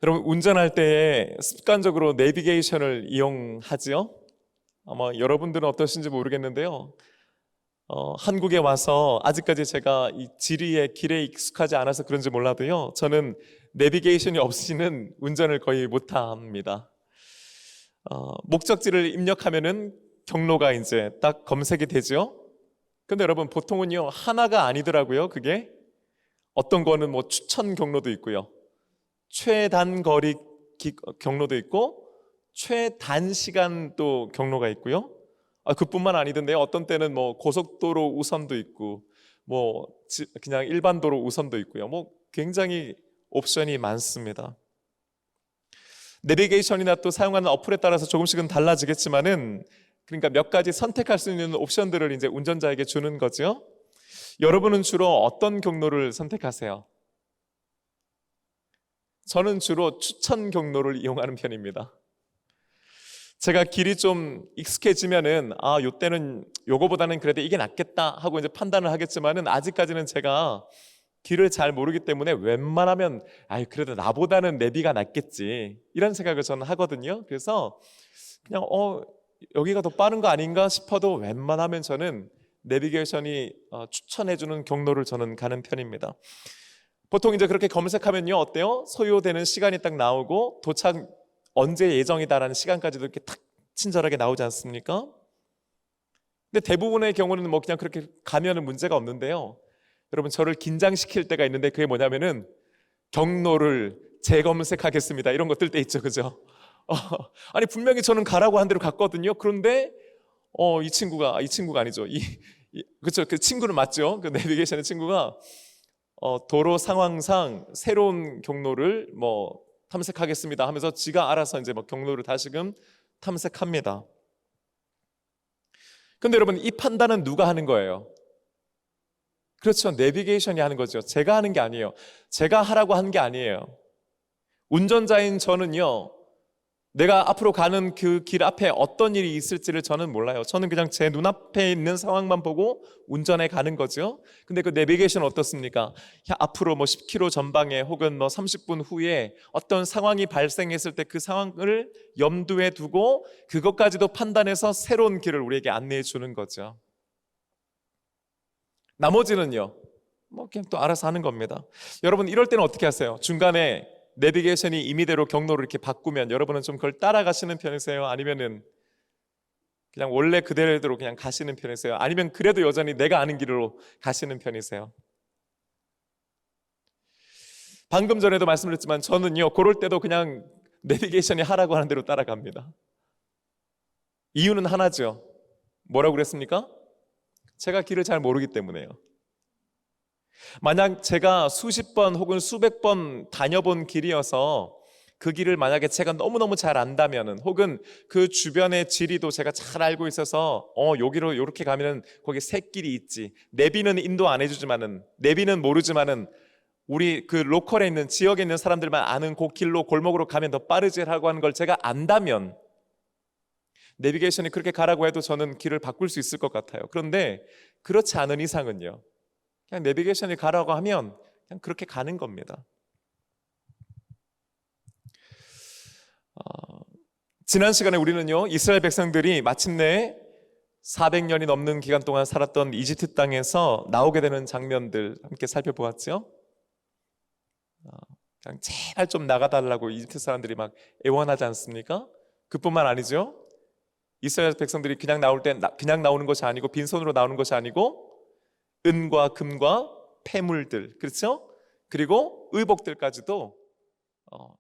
여러분, 운전할 때 습관적으로 내비게이션을 이용하지요? 아마 여러분들은 어떠신지 모르겠는데요. 한국에 와서 아직까지 제가 이 지리의 길에 익숙하지 않아서 그런지 몰라도요, 저는 내비게이션이 없이는 운전을 거의 못합니다. 목적지를 입력하면은 경로가 이제 딱 검색이 되죠. 근데 여러분, 보통은요 하나가 아니더라고요. 그게 어떤 거는 뭐 추천 경로도 있고요, 최단거리 경로도 있고 최단시간 또 경로가 있고요. 그뿐만 아니던데요, 어떤 때는 뭐 고속도로 우선도 있고 뭐 그냥 일반 도로 우선도 있고요. 뭐 굉장히 옵션이 많습니다. 내비게이션이나 또 사용하는 어플에 따라서 조금씩은 달라지겠지만은, 그러니까 몇 가지 선택할 수 있는 옵션들을 이제 운전자에게 주는 거죠. 여러분은 주로 어떤 경로를 선택하세요? 저는 주로 추천 경로를 이용하는 편입니다. 제가 길이 좀 익숙해지면은 요때는 요거보다는 그래도 이게 낫겠다 하고 이제 판단을 하겠지만은, 아직까지는 제가 길을 잘 모르기 때문에 웬만하면 그래도 나보다는 내비가 낫겠지 이런 생각을 저는 하거든요. 그래서 그냥 여기가 더 빠른 거 아닌가 싶어도 웬만하면 저는 내비게이션이 추천해주는 경로를 저는 가는 편입니다. 보통 이제 그렇게 검색하면요, 어때요? 소요되는 시간이 딱 나오고 도착 언제 예정이다라는 시간까지도 이렇게 탁 친절하게 나오지 않습니까? 근데 대부분의 경우는 뭐 그냥 그렇게 가면은 문제가 없는데요, 여러분, 저를 긴장시킬 때가 있는데, 그게 뭐냐면은 경로를 재검색하겠습니다 이런 거 뜰 때 있죠, 그죠? 아니 분명히 저는 가라고 한 대로 갔거든요. 그런데 이 친구가 아니죠. 그렇죠, 그 친구는 맞죠. 그 내비게이션의 친구가 도로 상황상 새로운 경로를 뭐 탐색하겠습니다 하면서 지가 알아서 이제 뭐 경로를 다시금 탐색합니다. 근데 여러분, 이 판단은 누가 하는 거예요? 그렇죠, 내비게이션이 하는 거죠. 제가 하는 게 아니에요. 제가 하라고 한 게 아니에요. 운전자인 저는요, 내가 앞으로 가는 그 길 앞에 어떤 일이 있을지를 저는 몰라요. 저는 그냥 제 눈앞에 있는 상황만 보고 운전해 가는 거죠. 근데 그 내비게이션은 어떻습니까? 앞으로 뭐 10km 전방에 혹은 뭐 30분 후에 어떤 상황이 발생했을 때 그 상황을 염두에 두고 그것까지도 판단해서 새로운 길을 우리에게 안내해 주는 거죠. 나머지는요, 뭐 그냥 또 알아서 하는 겁니다. 여러분, 이럴 때는 어떻게 하세요? 중간에 내비게이션이 임의대로 경로를 이렇게 바꾸면 여러분은 좀 그걸 따라가시는 편이세요? 아니면은 그냥 원래 그대로 그냥 가시는 편이세요? 아니면 그래도 여전히 내가 아는 길로 가시는 편이세요? 방금 전에도 말씀드렸지만 저는요, 그럴 때도 그냥 내비게이션이 하라고 하는 대로 따라갑니다. 이유는 하나죠. 뭐라고 그랬습니까? 제가 길을 잘 모르기 때문에요. 만약 제가 수십 번 혹은 수백 번 다녀본 길이어서 그 길을 만약에 제가 너무너무 잘 안다면은, 혹은 그 주변의 지리도 제가 잘 알고 있어서 여기로 이렇게 가면은 거기 샛길이 있지, 내비는 인도 안 해주지만은, 내비는 모르지만은 우리 그 로컬에 있는 지역에 있는 사람들만 아는 그 길로 골목으로 가면 더 빠르지라고 하는 걸 제가 안다면, 내비게이션이 그렇게 가라고 해도 저는 길을 바꿀 수 있을 것 같아요. 그런데 그렇지 않은 이상은요, 그냥 내비게이션이 가라고 하면 그냥 그렇게 가는 겁니다. 지난 시간에 우리는요, 이스라엘 백성들이 마침내 400년이 넘는 기간 동안 살았던 이집트 땅에서 나오게 되는 장면들 함께 살펴보았죠. 그냥 제발 좀 나가달라고 이집트 사람들이 막 애원하지 않습니까? 그뿐만 아니죠. 이스라엘 백성들이 그냥 나올 때 그냥 나오는 것이 아니고, 빈손으로 나오는 것이 아니고 은과 금과 폐물들, 그렇죠? 그리고 의복들까지도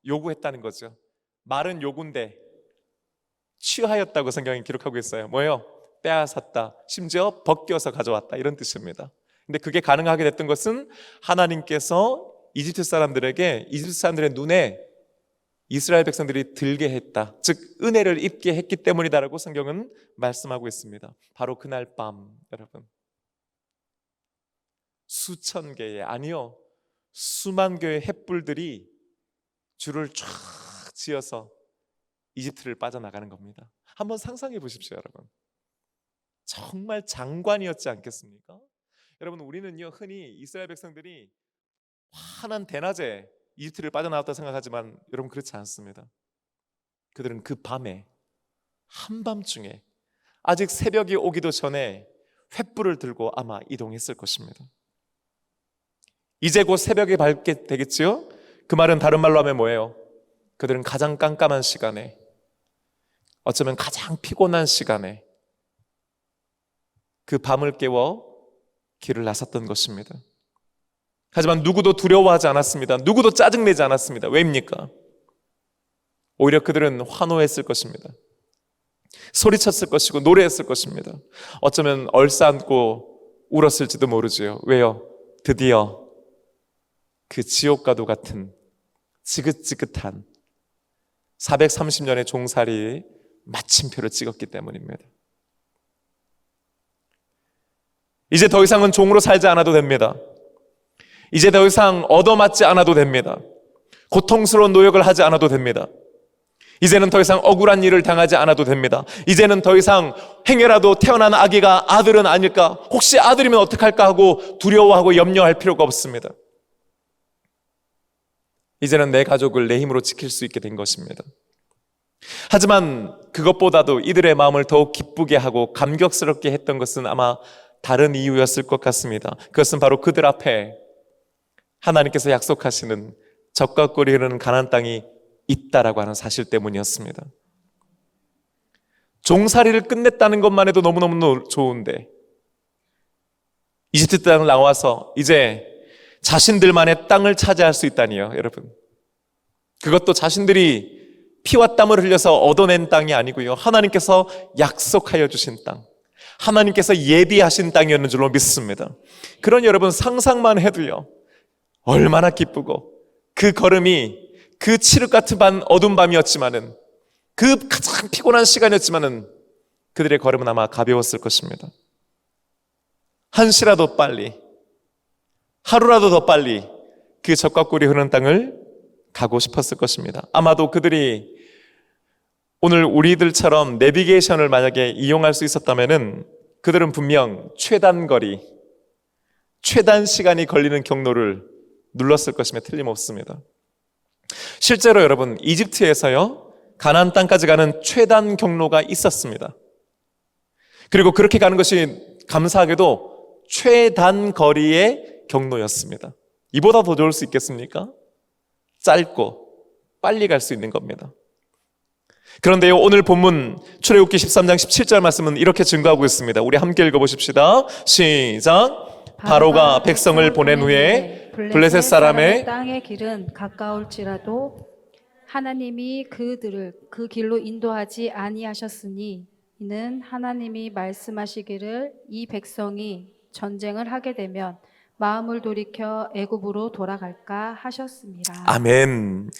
요구했다는 거죠. 말은 요구인데 취하였다고 성경이 기록하고 있어요. 뭐예요? 빼앗았다, 심지어 벗겨서 가져왔다, 이런 뜻입니다. 근데 그게 가능하게 됐던 것은 하나님께서 이집트 사람들의 눈에 이스라엘 백성들이 들게 했다, 즉 은혜를 입게 했기 때문이다라고 성경은 말씀하고 있습니다. 바로 그날 밤, 여러분, 수천 개의, 아니요, 수만 개의 횃불들이 줄을 쫙 지어서 이집트를 빠져나가는 겁니다. 한번 상상해 보십시오, 여러분. 정말 장관이었지 않겠습니까? 여러분, 우리는요, 흔히 이스라엘 백성들이 환한 대낮에 이집트를 빠져나왔다 생각하지만 여러분 그렇지 않습니다. 그들은 그 밤에, 한밤중에, 아직 새벽이 오기도 전에 횃불을 들고 아마 이동했을 것입니다. 이제 곧 새벽이 밝게 되겠지요? 그 말은 다른 말로 하면 뭐예요? 그들은 가장 깜깜한 시간에, 어쩌면 가장 피곤한 시간에 그 밤을 깨워 길을 나섰던 것입니다. 하지만 누구도 두려워하지 않았습니다. 누구도 짜증내지 않았습니다. 왜입니까? 오히려 그들은 환호했을 것입니다. 소리쳤을 것이고 노래했을 것입니다. 어쩌면 얼싸안고 울었을지도 모르지요. 왜요? 드디어 그 지옥과도 같은 지긋지긋한 430년의 종살이의 마침표를 찍었기 때문입니다. 이제 더 이상은 종으로 살지 않아도 됩니다. 이제 더 이상 얻어맞지 않아도 됩니다. 고통스러운 노역을 하지 않아도 됩니다. 이제는 더 이상 억울한 일을 당하지 않아도 됩니다. 이제는 더 이상 행여라도 태어난 아기가 아들은 아닐까, 혹시 아들이면 어떡할까 하고 두려워하고 염려할 필요가 없습니다. 이제는 내 가족을 내 힘으로 지킬 수 있게 된 것입니다. 하지만 그것보다도 이들의 마음을 더욱 기쁘게 하고 감격스럽게 했던 것은 아마 다른 이유였을 것 같습니다. 그것은 바로 그들 앞에 하나님께서 약속하시는 젖과 꿀이 흐르는 가나안 땅이 있다라고 하는 사실 때문이었습니다. 종살이를 끝냈다는 것만 해도 너무너무 좋은데 이집트 땅을 나와서 이제 자신들만의 땅을 차지할 수 있다니요, 여러분. 그것도 자신들이 피와 땀을 흘려서 얻어낸 땅이 아니고요, 하나님께서 약속하여 주신 땅, 하나님께서 예비하신 땅이었는 줄로 믿습니다. 그런 여러분 상상만 해도요, 얼마나 기쁘고, 그 걸음이 그 칠흑 같은 어두운 밤이었지만은, 그 가장 피곤한 시간이었지만은 그들의 걸음은 아마 가벼웠을 것입니다. 한시라도 빨리, 하루라도 더 빨리 그 젖과 꿀이 흐르는 땅을 가고 싶었을 것입니다. 아마도 그들이 오늘 우리들처럼 내비게이션을 만약에 이용할 수 있었다면은 그들은 분명 최단 거리, 최단 시간이 걸리는 경로를 눌렀을 것임에 틀림없습니다. 실제로 여러분, 이집트에서요, 가나안 땅까지 가는 최단 경로가 있었습니다. 그리고 그렇게 가는 것이 감사하게도 최단 거리의 경로였습니다. 이보다 더 좋을 수 있겠습니까? 짧고 빨리 갈 수 있는 겁니다. 그런데요, 오늘 본문 출애굽기 13장 17절 말씀은 이렇게 증거하고 있습니다. 우리 함께 읽어보십시다. 시작. 바로가 백성을 보낸 후에 블레셋 사람의 땅의 길은 가까울지라도 하나님이 그들을 그 길로 인도하지 아니하셨으니 이는 하나님이 말씀하시기를 이 백성이 전쟁을 하게 되면 마음을 돌이켜 애굽으로 돌아갈까 하셨습니다. 아멘.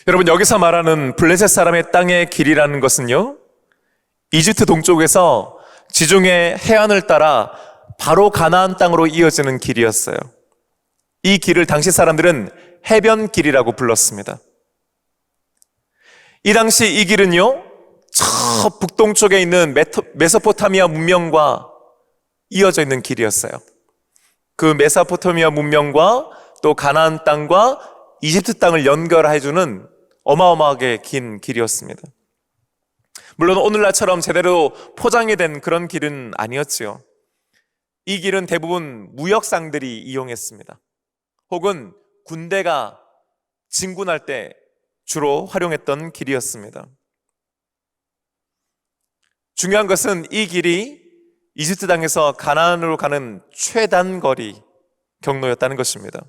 여러분, 여기서 말하는 블레셋 사람의 땅의 길이라는 것은요, 이집트 동쪽에서 지중해 해안을 따라 바로 가나안 땅으로 이어지는 길이었어요. 이 길을 당시 사람들은 해변길이라고 불렀습니다. 이 당시 이 길은요, 저 북동쪽에 있는 메소포타미아 문명과 이어져 있는 길이었어요. 그 메소포타미아 문명과 또 가나안 땅과 이집트 땅을 연결해주는 어마어마하게 긴 길이었습니다. 물론 오늘날처럼 제대로 포장이 된 그런 길은 아니었지요. 이 길은 대부분 무역상들이 이용했습니다. 혹은 군대가 진군할 때 주로 활용했던 길이었습니다. 중요한 것은 이 길이 이집트 땅에서 가나안으로 가는 최단 거리 경로였다는 것입니다.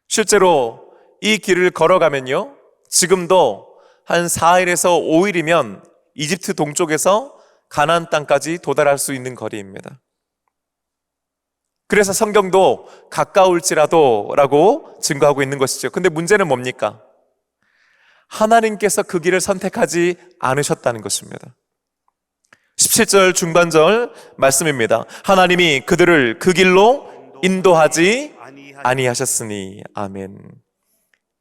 실제로 이 길을 걸어가면요, 지금도 한 4일에서 5일이면 이집트 동쪽에서 가나안 땅까지 도달할 수 있는 거리입니다. 그래서 성경도 가까울지라도 라고 증거하고 있는 것이죠. 근데 문제는 뭡니까? 하나님께서 그 길을 선택하지 않으셨다는 것입니다. 17절 중반절 말씀입니다. 하나님이 그들을 그 길로 인도하지 아니하셨으니. 아멘.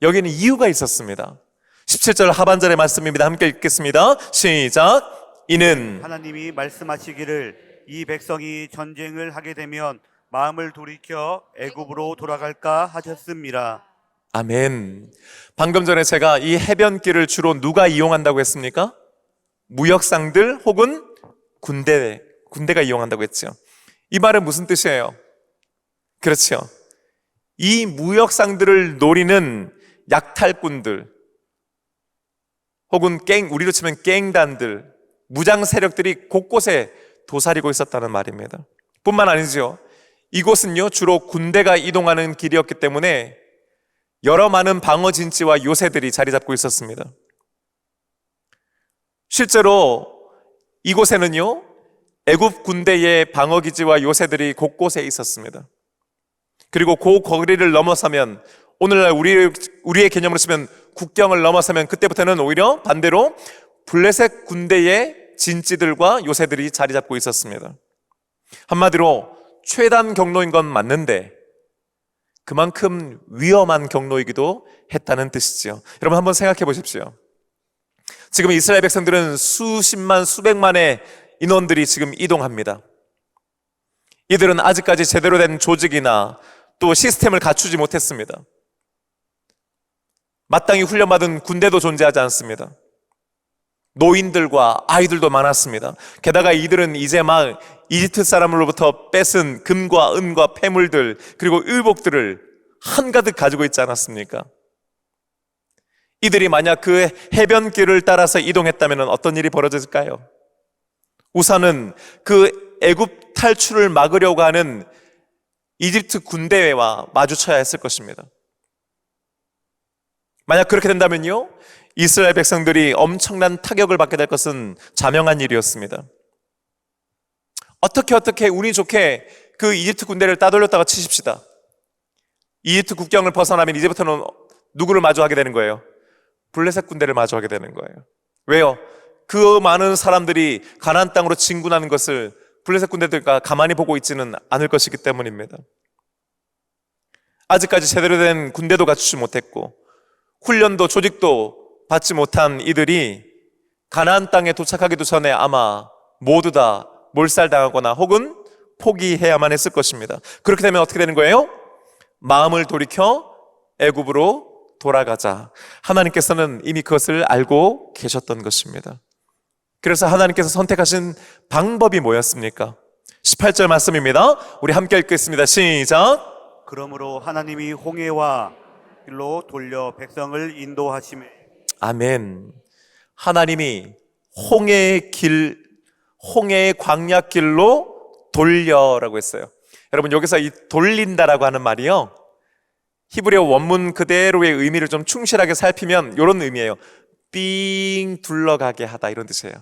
여기는 이유가 있었습니다. 17절 하반절의 말씀입니다. 함께 읽겠습니다. 시작. 이는 하나님이 말씀하시기를 이 백성이 전쟁을 하게 되면 마음을 돌이켜 애굽으로 돌아갈까 하셨습니다. 아멘. 방금 전에 제가 이 해변길을 주로 누가 이용한다고 했습니까? 무역상들 혹은 군대가 이용한다고 했죠. 이 말은 무슨 뜻이에요? 그렇죠. 이 무역상들을 노리는 약탈꾼들 혹은 우리로 치면 갱단들, 무장 세력들이 곳곳에 도사리고 있었다는 말입니다. 뿐만 아니죠. 이곳은요, 주로 군대가 이동하는 길이었기 때문에 여러 많은 방어 진지와 요새들이 자리 잡고 있었습니다. 실제로 이곳에는요, 애굽 군대의 방어 기지와 요새들이 곳곳에 있었습니다. 그리고 그 거리를 넘어서면, 오늘날 우리의 개념으로 치면 국경을 넘어서면 그때부터는 오히려 반대로 블레셋 군대의 진지들과 요새들이 자리 잡고 있었습니다. 한마디로 최단 경로인 건 맞는데 그만큼 위험한 경로이기도 했다는 뜻이죠. 여러분 한번 생각해 보십시오. 지금 이스라엘 백성들은 수십만, 수백만의 인원들이 지금 이동합니다. 이들은 아직까지 제대로 된 조직이나 또 시스템을 갖추지 못했습니다. 마땅히 훈련받은 군대도 존재하지 않습니다. 노인들과 아이들도 많았습니다. 게다가 이들은 이제 막 이집트 사람으로부터 뺏은 금과 은과 폐물들 그리고 의복들을 한가득 가지고 있지 않았습니까? 이들이 만약 그 해변길을 따라서 이동했다면 어떤 일이 벌어졌을까요? 우선은 그 애굽 탈출을 막으려고 하는 이집트 군대와 마주쳐야 했을 것입니다. 만약 그렇게 된다면요, 이스라엘 백성들이 엄청난 타격을 받게 될 것은 자명한 일이었습니다. 어떻게 운이 좋게 그 이집트 군대를 따돌렸다가 치십시다. 이집트 국경을 벗어나면 이제부터는 누구를 마주하게 되는 거예요? 블레셋 군대를 마주하게 되는 거예요. 왜요? 그 많은 사람들이 가나안 땅으로 진군하는 것을 블레셋 군대들과 가만히 보고 있지는 않을 것이기 때문입니다. 아직까지 제대로 된 군대도 갖추지 못했고 훈련도 조직도 받지 못한 이들이 가나안 땅에 도착하기도 전에 아마 모두 다 몰살당하거나 혹은 포기해야만 했을 것입니다. 그렇게 되면 어떻게 되는 거예요? 마음을 돌이켜 애굽으로 돌아가자. 하나님께서는 이미 그것을 알고 계셨던 것입니다. 그래서 하나님께서 선택하신 방법이 뭐였습니까? 18절 말씀입니다. 우리 함께 읽겠습니다. 시작. 그러므로 하나님이 홍해와 길로 돌려 백성을 인도하시매. 아멘. 하나님이 홍해의 광야길로 돌려라고 했어요. 여러분 여기서 이 돌린다라고 하는 말이요, 히브리어 원문 그대로의 의미를 좀 충실하게 살피면 이런 의미예요. 삥 둘러가게 하다, 이런 뜻이에요.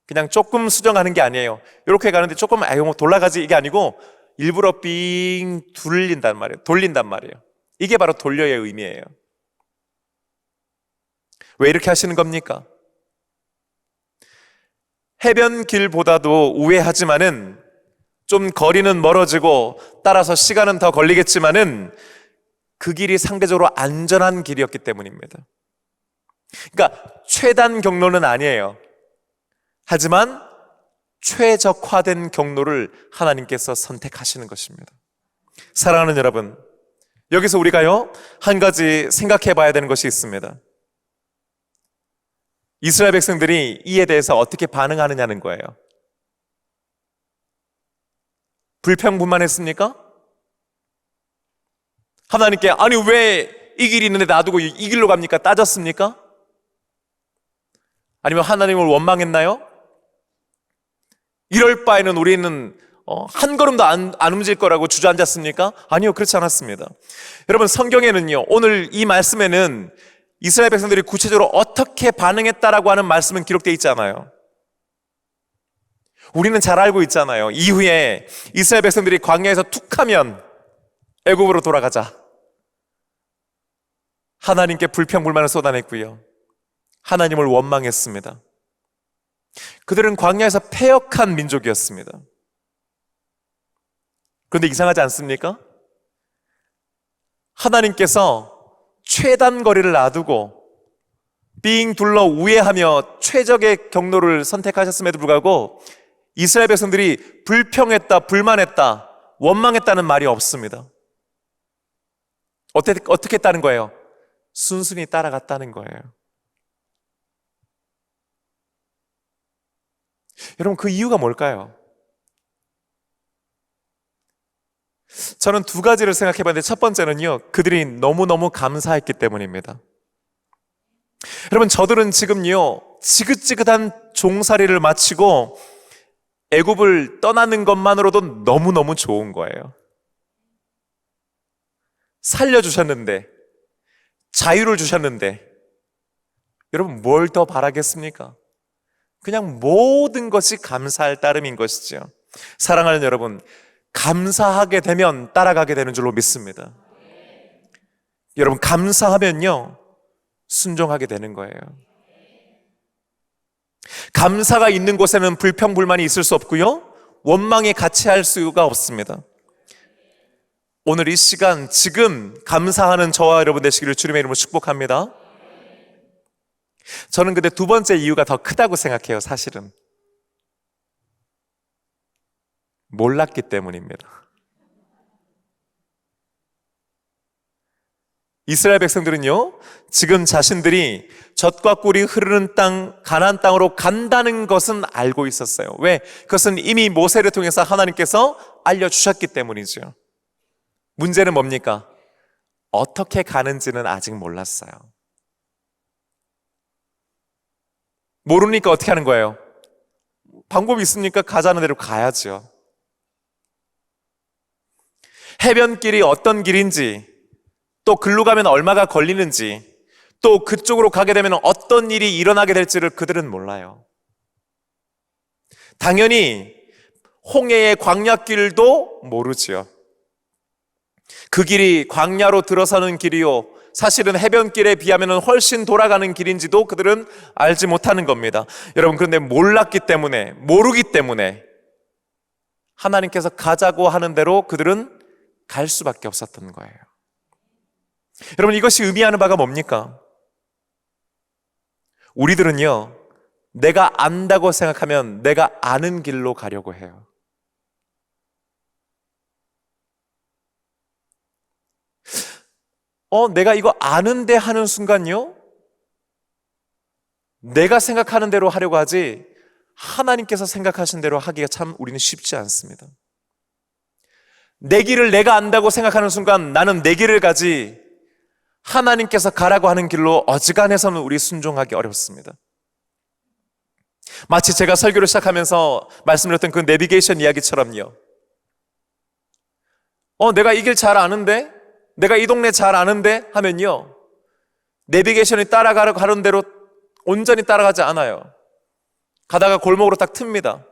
그냥 조금 수정하는 게 아니에요. 이렇게 가는데 조금 돌아가지 이게 아니고 일부러 삥 돌린단 말이에요. 돌린단 말이에요. 이게 바로 돌려의 의미예요. 왜 이렇게 하시는 겁니까? 해변길보다도 우회하지만은 좀 거리는 멀어지고 따라서 시간은 더 걸리겠지만은 그 길이 상대적으로 안전한 길이었기 때문입니다. 그러니까 최단 경로는 아니에요. 하지만 최적화된 경로를 하나님께서 선택하시는 것입니다. 사랑하는 여러분, 여기서 우리가요 한 가지 생각해 봐야 되는 것이 있습니다. 이스라엘 백성들이 이에 대해서 어떻게 반응하느냐는 거예요. 불평불만했습니까? 하나님께 아니 왜 이 길이 있는데 놔두고 이 길로 갑니까? 따졌습니까? 아니면 하나님을 원망했나요? 이럴 바에는 우리는 한 걸음도 안 움직일 거라고 주저앉았습니까? 아니요, 그렇지 않았습니다. 여러분 성경에는요, 오늘 이 말씀에는 이스라엘 백성들이 구체적으로 어떻게 반응했다라고 하는 말씀은 기록되어 있지 않아요. 우리는 잘 알고 있잖아요. 이후에 이스라엘 백성들이 광야에서 툭하면 애굽으로 돌아가자, 하나님께 불평불만을 쏟아냈고요, 하나님을 원망했습니다. 그들은 광야에서 패역한 민족이었습니다. 그런데 이상하지 않습니까? 하나님께서 최단 거리를 놔두고 삥 둘러 우회하며 최적의 경로를 선택하셨음에도 불구하고 이스라엘 백성들이 불평했다, 불만했다, 원망했다는 말이 없습니다. 어떻게 했다는 거예요? 순순히 따라갔다는 거예요. 여러분, 그 이유가 뭘까요? 저는 두 가지를 생각해 봤는데, 첫 번째는요, 그들이 너무너무 감사했기 때문입니다. 여러분, 저들은 지금요, 지긋지긋한 종살이를 마치고 애굽을 떠나는 것만으로도 너무너무 좋은 거예요. 살려주셨는데, 자유를 주셨는데, 여러분, 뭘 더 바라겠습니까? 그냥 모든 것이 감사할 따름인 것이죠. 사랑하는 여러분, 감사하게 되면 따라가게 되는 줄로 믿습니다. 여러분, 감사하면요, 순종하게 되는 거예요. 감사가 있는 곳에는 불평불만이 있을 수 없고요, 원망이 같이 할 수가 없습니다. 오늘 이 시간 지금 감사하는 저와 여러분 되시기를 주님의 이름으로 축복합니다. 저는 근데 두 번째 이유가 더 크다고 생각해요. 사실은 몰랐기 때문입니다. 이스라엘 백성들은요, 지금 자신들이 젖과 꿀이 흐르는 땅, 가나안 땅으로 간다는 것은 알고 있었어요. 왜? 그것은 이미 모세를 통해서 하나님께서 알려주셨기 때문이죠. 문제는 뭡니까? 어떻게 가는지는 아직 몰랐어요. 모르니까 어떻게 하는 거예요? 방법이 있으니까 가자는 대로 가야죠. 해변길이 어떤 길인지, 또 글로 가면 얼마가 걸리는지, 또 그쪽으로 가게 되면 어떤 일이 일어나게 될지를 그들은 몰라요. 당연히 홍해의 광야길도 모르지요. 그 길이 광야로 들어서는 길이요, 사실은 해변길에 비하면 훨씬 돌아가는 길인지도 그들은 알지 못하는 겁니다. 여러분, 그런데 몰랐기 때문에, 모르기 때문에 하나님께서 가자고 하는 대로 그들은 갈 수밖에 없었던 거예요. 여러분, 이것이 의미하는 바가 뭡니까? 우리들은요, 내가 안다고 생각하면 내가 아는 길로 가려고 해요. 내가 이거 아는데 하는 순간요, 내가 생각하는 대로 하려고 하지 하나님께서 생각하신 대로 하기가 참 우리는 쉽지 않습니다. 내 길을 내가 안다고 생각하는 순간 나는 내 길을 가지, 하나님께서 가라고 하는 길로 어지간해서는 우리 순종하기 어렵습니다. 마치 제가 설교를 시작하면서 말씀드렸던 그 내비게이션 이야기처럼요, 내가 이 길 잘 아는데, 내가 이 동네 잘 아는데 하면요, 내비게이션이 따라가려고 하는 대로 온전히 따라가지 않아요. 가다가 골목으로 딱 틉니다.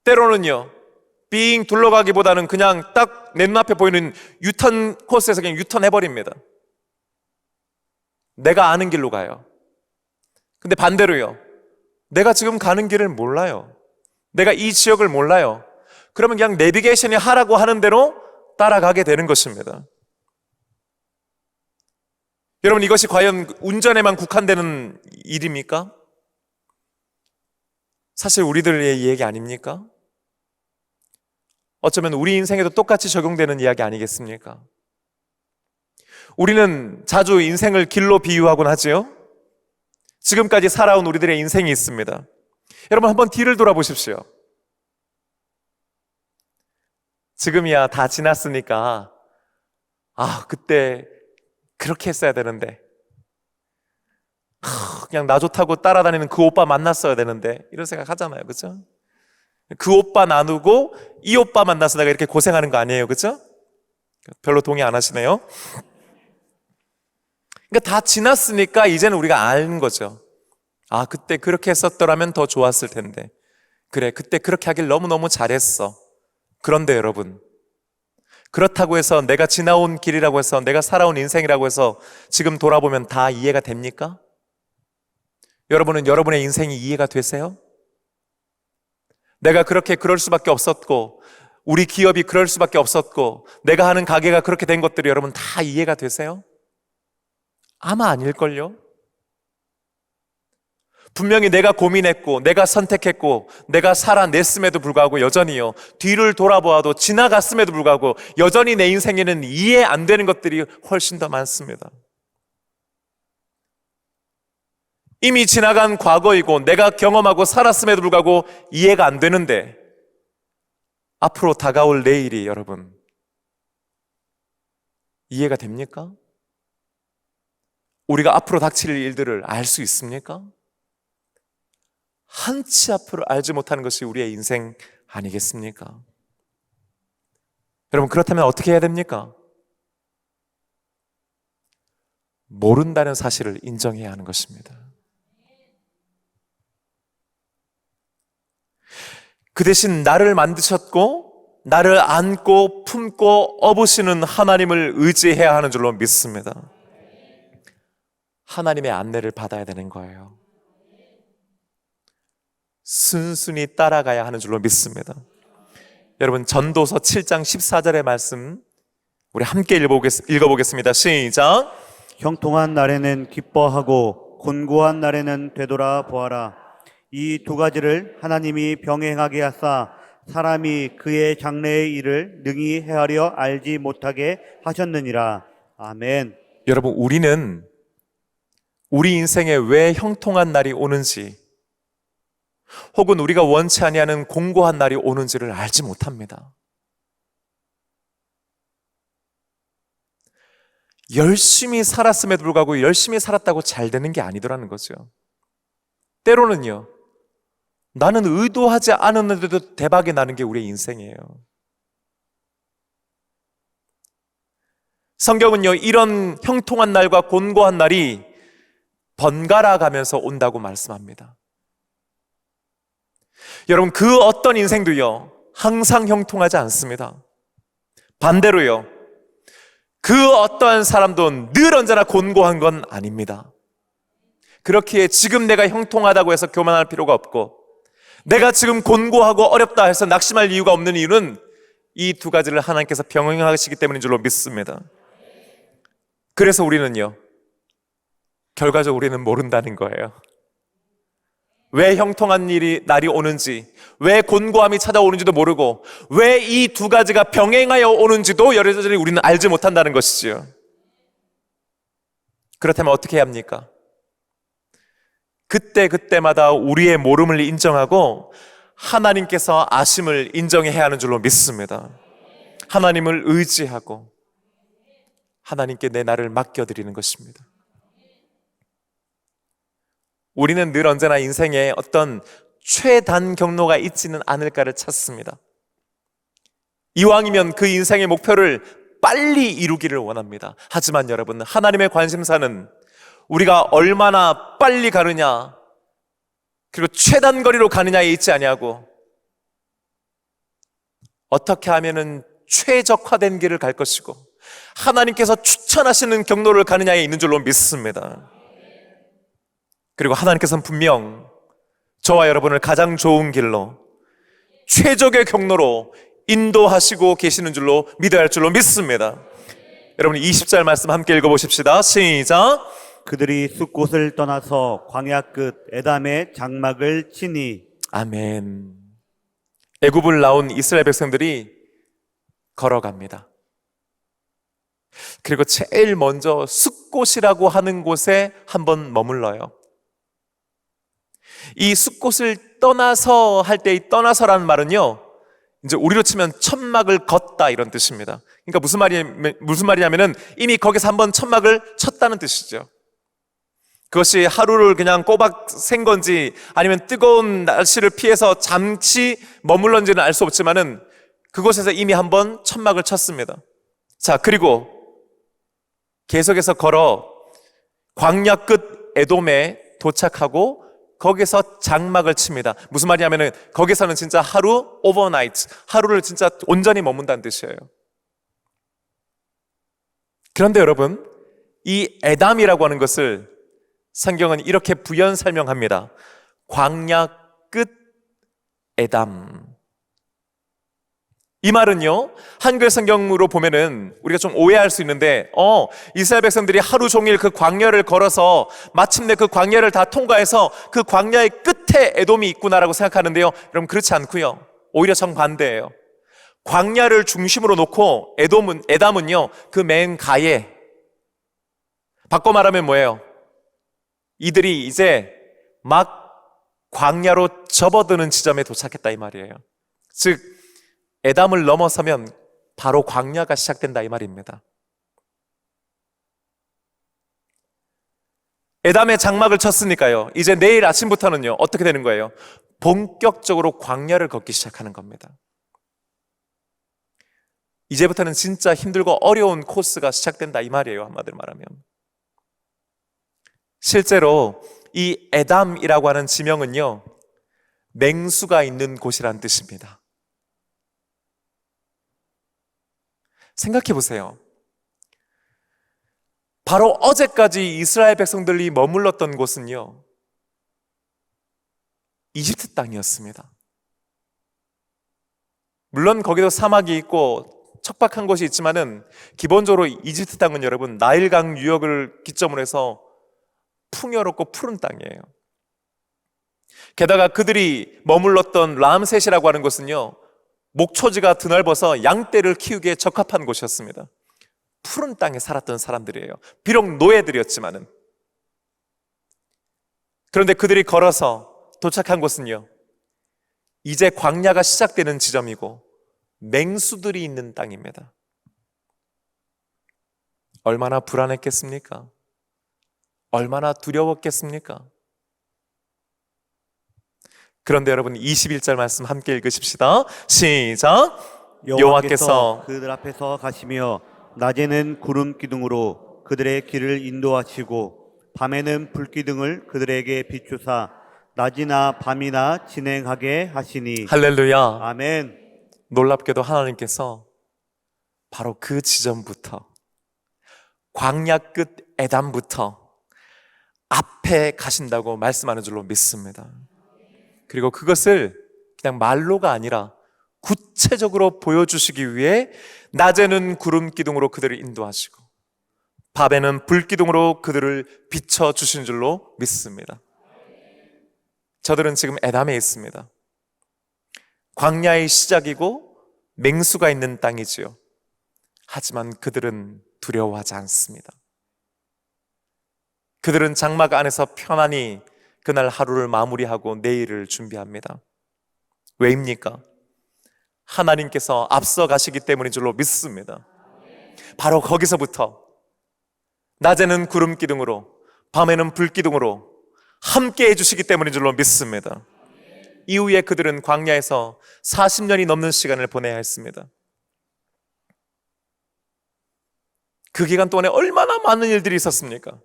때로는요, 빙 둘러가기보다는 그냥 딱 내 눈앞에 보이는 유턴 코스에서 그냥 유턴해버립니다. 내가 아는 길로 가요. 근데 반대로요, 내가 지금 가는 길을 몰라요. 내가 이 지역을 몰라요. 그러면 그냥 내비게이션이 하라고 하는 대로 따라가게 되는 것입니다. 여러분, 이것이 과연 운전에만 국한되는 일입니까? 사실 우리들의 이야기 아닙니까? 어쩌면 우리 인생에도 똑같이 적용되는 이야기 아니겠습니까? 우리는 자주 인생을 길로 비유하곤 하지요. 지금까지 살아온 우리들의 인생이 있습니다. 여러분, 한번 뒤를 돌아보십시오. 지금이야 다 지났으니까 그때 그렇게 했어야 되는데, 그냥 나 좋다고 따라다니는 그 오빠 만났어야 되는데, 이런 생각 하잖아요. 그죠? 그 오빠 나누고 이 오빠 만나서 내가 이렇게 고생하는 거 아니에요. 그죠? 별로 동의 안 하시네요. 그러니까 다 지났으니까 이제는 우리가 아는 거죠. 그때 그렇게 했었더라면 더 좋았을 텐데, 그래, 그때 그렇게 하길 너무너무 잘했어. 그런데 여러분, 그렇다고 해서 내가 지나온 길이라고 해서, 내가 살아온 인생이라고 해서 지금 돌아보면 다 이해가 됩니까? 여러분은 여러분의 인생이 이해가 되세요? 내가 그렇게 그럴 수밖에 없었고, 우리 기업이 그럴 수밖에 없었고, 내가 하는 가게가 그렇게 된 것들이 여러분 다 이해가 되세요? 아마 아닐걸요? 분명히 내가 고민했고, 내가 선택했고, 내가 살아냈음에도 불구하고 여전히요, 뒤를 돌아보아도 지나갔음에도 불구하고 여전히 내 인생에는 이해 안 되는 것들이 훨씬 더 많습니다. 이미 지나간 과거이고 내가 경험하고 살았음에도 불구하고 이해가 안 되는데 앞으로 다가올 내일이 여러분 이해가 됩니까? 우리가 앞으로 닥칠 일들을 알 수 있습니까? 한치 앞으로 알지 못하는 것이 우리의 인생 아니겠습니까? 여러분, 그렇다면 어떻게 해야 됩니까? 모른다는 사실을 인정해야 하는 것입니다. 그 대신 나를 만드셨고 나를 안고 품고 업으시는 하나님을 의지해야 하는 줄로 믿습니다. 하나님의 안내를 받아야 되는 거예요. 순순히 따라가야 하는 줄로 믿습니다. 여러분, 전도서 7장 14절의 말씀 우리 함께 읽어보겠습니다. 시작. 형통한 날에는 기뻐하고 곤고한 날에는 되돌아 보아라. 이 두 가지를 하나님이 병행하게 하사 사람이 그의 장래의 일을 능히 헤아려 알지 못하게 하셨느니라. 아멘. 여러분, 우리는 우리 인생에 왜 형통한 날이 오는지 혹은 우리가 원치 아니하는 공고한 날이 오는지를 알지 못합니다. 열심히 살았음에도 불구하고 열심히 살았다고 잘 되는 게 아니더라는 거죠. 때로는요, 나는 의도하지 않았는데도 대박이 나는 게 우리의 인생이에요. 성경은요, 이런 형통한 날과 곤고한 날이 번갈아 가면서 온다고 말씀합니다. 여러분, 그 어떤 인생도요, 항상 형통하지 않습니다. 반대로요, 그 어떠한 사람도 늘 언제나 곤고한 건 아닙니다. 그렇기에 지금 내가 형통하다고 해서 교만할 필요가 없고, 내가 지금 곤고하고 어렵다 해서 낙심할 이유가 없는 이유는 이 두 가지를 하나님께서 병행하시기 때문인 줄로 믿습니다. 그래서 우리는요, 결과적으로 우리는 모른다는 거예요. 왜 형통한 날이 오는지, 왜 곤고함이 찾아오는지도 모르고, 왜 이 두 가지가 병행하여 오는지도 여전히 우리는 알지 못한다는 것이지요. 그렇다면 어떻게 해야 합니까? 그때마다 우리의 모름을 인정하고 하나님께서 아심을 인정해야 하는 줄로 믿습니다. 하나님을 의지하고 하나님께 내 나를 맡겨드리는 것입니다. 우리는 늘 언제나 인생에 어떤 최단 경로가 있지는 않을까를 찾습니다. 이왕이면 그 인생의 목표를 빨리 이루기를 원합니다. 하지만 여러분, 하나님의 관심사는 우리가 얼마나 빨리 가느냐, 그리고 최단 거리로 가느냐에 있지 아니하고 어떻게 하면은 최적화된 길을 갈 것이고 하나님께서 추천하시는 경로를 가느냐에 있는 줄로 믿습니다. 그리고 하나님께서는 분명 저와 여러분을 가장 좋은 길로, 최적의 경로로 인도하시고 계시는 줄로 믿어야 할 줄로 믿습니다. 여러분, 20절 말씀 함께 읽어보십시다. 시작. 그들이 숲곳을 떠나서 광야 끝 에담의 장막을 치니. 아멘. 애굽을 나온 이스라엘 백성들이 걸어갑니다. 그리고 제일 먼저 숲곳이라고 하는 곳에 한번 머물러요. 이 숲곳을 떠나서 할 때 이 떠나서라는 말은요, 이제 우리로 치면 천막을 걷다 이런 뜻입니다. 그러니까 무슨 말이냐면은 이미 거기서 한번 천막을 쳤다는 뜻이죠. 그것이 하루를 그냥 꼬박 샌 건지 아니면 뜨거운 날씨를 피해서 잠시 머물렀는지는 알 수 없지만은 그곳에서 이미 한번 천막을 쳤습니다. 자, 그리고 계속해서 걸어 광야 끝 에돔에 도착하고 거기서 장막을 칩니다. 무슨 말이냐면은 거기서는 진짜 하루 오버나이트, 하루를 진짜 온전히 머문다는 뜻이에요. 그런데 여러분, 이 에담이라고 하는 것을 성경은 이렇게 부연 설명합니다. 광야 끝 에담. 이 말은요, 한글 성경으로 보면은 우리가 좀 오해할 수 있는데, 이스라엘 백성들이 하루 종일 그 광야를 걸어서 마침내 그 광야를 다 통과해서 그 광야의 끝에 에돔이 있구나라고 생각하는데요, 여러분, 그렇지 않고요, 오히려 정반대예요. 광야를 중심으로 놓고 에담은요 그 맨 가에, 바꿔 말하면 뭐예요? 이들이 이제 막 광야로 접어드는 지점에 도착했다 이 말이에요. 즉 에담을 넘어서면 바로 광야가 시작된다 이 말입니다. 에담의 장막을 쳤으니까요, 이제 내일 아침부터는요 어떻게 되는 거예요? 본격적으로 광야를 걷기 시작하는 겁니다. 이제부터는 진짜 힘들고 어려운 코스가 시작된다 이 말이에요. 한마디로 말하면 실제로 이 에담이라고 하는 지명은요 맹수가 있는 곳이란 뜻입니다. 생각해 보세요. 바로 어제까지 이스라엘 백성들이 머물렀던 곳은요 이집트 땅이었습니다. 물론 거기도 사막이 있고 척박한 곳이 있지만은 기본적으로 이집트 땅은 여러분 나일강 유역을 기점으로 해서 풍요롭고 푸른 땅이에요. 게다가 그들이 머물렀던 람셋이라고 하는 곳은요 목초지가 드넓어서 양떼를 키우기에 적합한 곳이었습니다. 푸른 땅에 살았던 사람들이에요. 비록 노예들이었지만은. 그런데 그들이 걸어서 도착한 곳은요 이제 광야가 시작되는 지점이고 맹수들이 있는 땅입니다. 얼마나 불안했겠습니까? 얼마나 두려웠겠습니까? 그런데 여러분 21절 말씀 함께 읽으십시다. 시작. 여호와께서 그들 앞에서 가시며 낮에는 구름 기둥으로 그들의 길을 인도하시고 밤에는 불 기둥을 그들에게 비추사 낮이나 밤이나 진행하게 하시니. 할렐루야. 아멘. 놀랍게도 하나님께서 바로 그 지점부터 광야 끝 에담부터 앞에 가신다고 말씀하는 줄로 믿습니다. 그리고 그것을 그냥 말로가 아니라 구체적으로 보여주시기 위해 낮에는 구름 기둥으로 그들을 인도하시고 밤에는 불 기둥으로 그들을 비춰주신 줄로 믿습니다. 저들은 지금 에담에 있습니다. 광야의 시작이고 맹수가 있는 땅이지요. 하지만 그들은 두려워하지 않습니다. 그들은 장막 안에서 편안히 그날 하루를 마무리하고 내일을 준비합니다. 왜입니까? 하나님께서 앞서 가시기 때문인 줄로 믿습니다. 바로 거기서부터 낮에는 구름 기둥으로 밤에는 불 기둥으로 함께 해주시기 때문인 줄로 믿습니다. 이후에 그들은 광야에서 40년이 넘는 시간을 보내야 했습니다. 그 기간 동안에 얼마나 많은 일들이 있었습니까?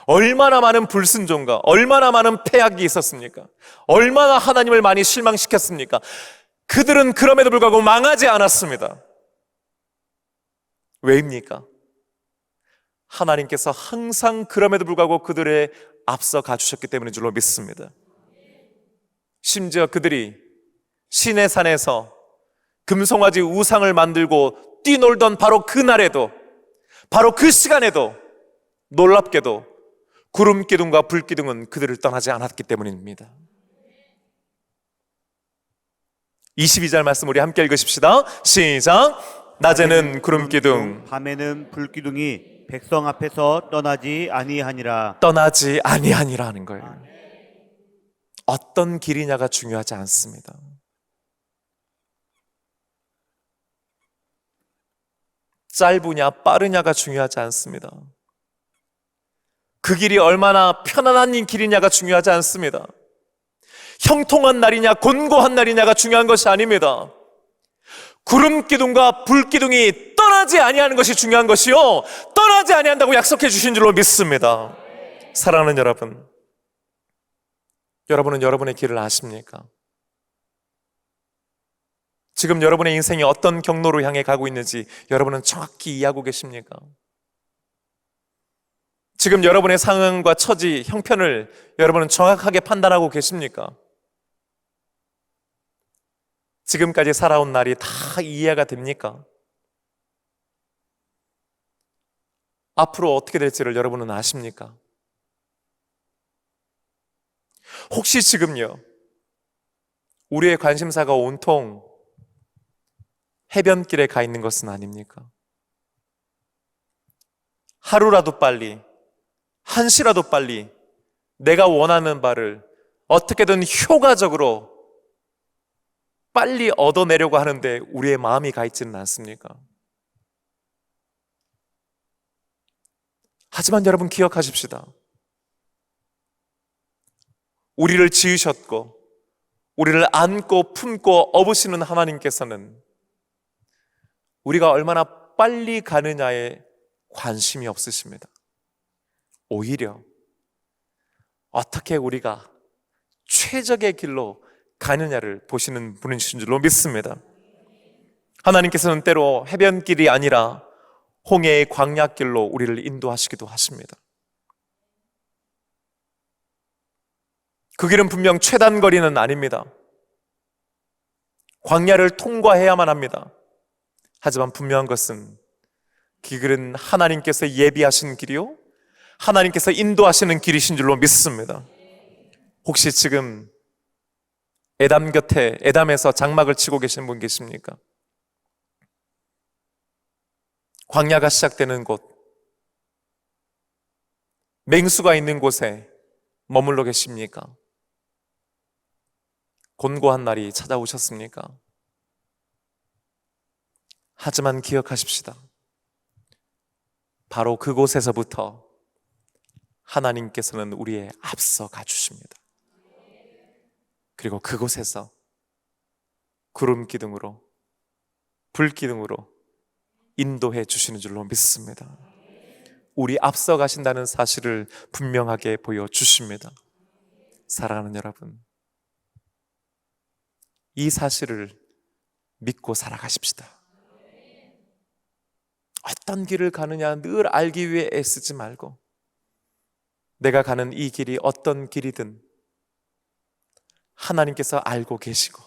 얼마나 많은 불순종과 얼마나 많은 패악이 있었습니까? 얼마나 하나님을 많이 실망시켰습니까? 그들은 그럼에도 불구하고 망하지 않았습니다. 왜입니까? 하나님께서 항상 그럼에도 불구하고 그들의 앞서 가주셨기 때문인 줄로 믿습니다. 심지어 그들이 시내산에서 금송아지 우상을 만들고 뛰놀던 바로 그날에도, 바로 그 시간에도 놀랍게도 구름 기둥과 불 기둥은 그들을 떠나지 않았기 때문입니다. 22절 말씀 우리 함께 읽으십시다. 시작. 낮에는 구름 기둥 밤에는 불 기둥이 백성 앞에서 떠나지 아니하니라. 떠나지 아니하니라 하는 거예요. 어떤 길이냐가 중요하지 않습니다. 짧으냐 빠르냐가 중요하지 않습니다. 그 길이 얼마나 편안한 길이냐가 중요하지 않습니다. 형통한 날이냐 곤고한 날이냐가 중요한 것이 아닙니다. 구름 기둥과 불 기둥이 떠나지 아니하는 것이 중요한 것이요, 떠나지 아니한다고 약속해 주신 줄로 믿습니다. 사랑하는 여러분, 여러분은 여러분의 길을 아십니까? 지금 여러분의 인생이 어떤 경로로 향해 가고 있는지 여러분은 정확히 이해하고 계십니까? 지금 여러분의 상황과 처지, 형편을 여러분은 정확하게 판단하고 계십니까? 지금까지 살아온 날이 다 이해가 됩니까? 앞으로 어떻게 될지를 여러분은 아십니까? 혹시 지금요, 우리의 관심사가 온통 해변길에 가 있는 것은 아닙니까? 하루라도 빨리 한시라도 빨리 내가 원하는 바를 어떻게든 효과적으로 빨리 얻어내려고 하는데 우리의 마음이 가 있지는 않습니까? 하지만 여러분 기억하십시다. 우리를 지으셨고 우리를 안고 품고 업으시는 하나님께서는 우리가 얼마나 빨리 가느냐에 관심이 없으십니다. 오히려 어떻게 우리가 최적의 길로 가느냐를 보시는 분이신 줄로 믿습니다. 하나님께서는 때로 해변길이 아니라 홍해의 광야길로 우리를 인도하시기도 하십니다. 그 길은 분명 최단거리는 아닙니다. 광야를 통과해야만 합니다. 하지만 분명한 것은 그 길은 하나님께서 예비하신 길이요 하나님께서 인도하시는 길이신 줄로 믿습니다. 혹시 지금 에담에서 장막을 치고 계신 분 계십니까? 광야가 시작되는 곳, 맹수가 있는 곳에 머물러 계십니까? 곤고한 날이 찾아오셨습니까? 하지만 기억하십시다. 바로 그곳에서부터 하나님께서는 우리의 앞서 가주십니다. 그리고 그곳에서 구름 기둥으로 불 기둥으로 인도해 주시는 줄로 믿습니다. 우리 앞서 가신다는 사실을 분명하게 보여주십니다. 사랑하는 여러분, 이 사실을 믿고 살아가십시다. 어떤 길을 가느냐 늘 알기 위해 애쓰지 말고 내가 가는 이 길이 어떤 길이든 하나님께서 알고 계시고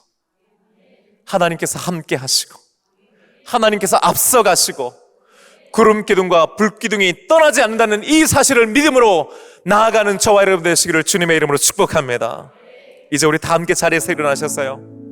하나님께서 함께 하시고 하나님께서 앞서 가시고 구름 기둥과 불 기둥이 떠나지 않는다는 이 사실을 믿음으로 나아가는 저와 여러분 되시기를 주님의 이름으로 축복합니다. 이제 우리 다 함께 자리에서 일어나셨어요.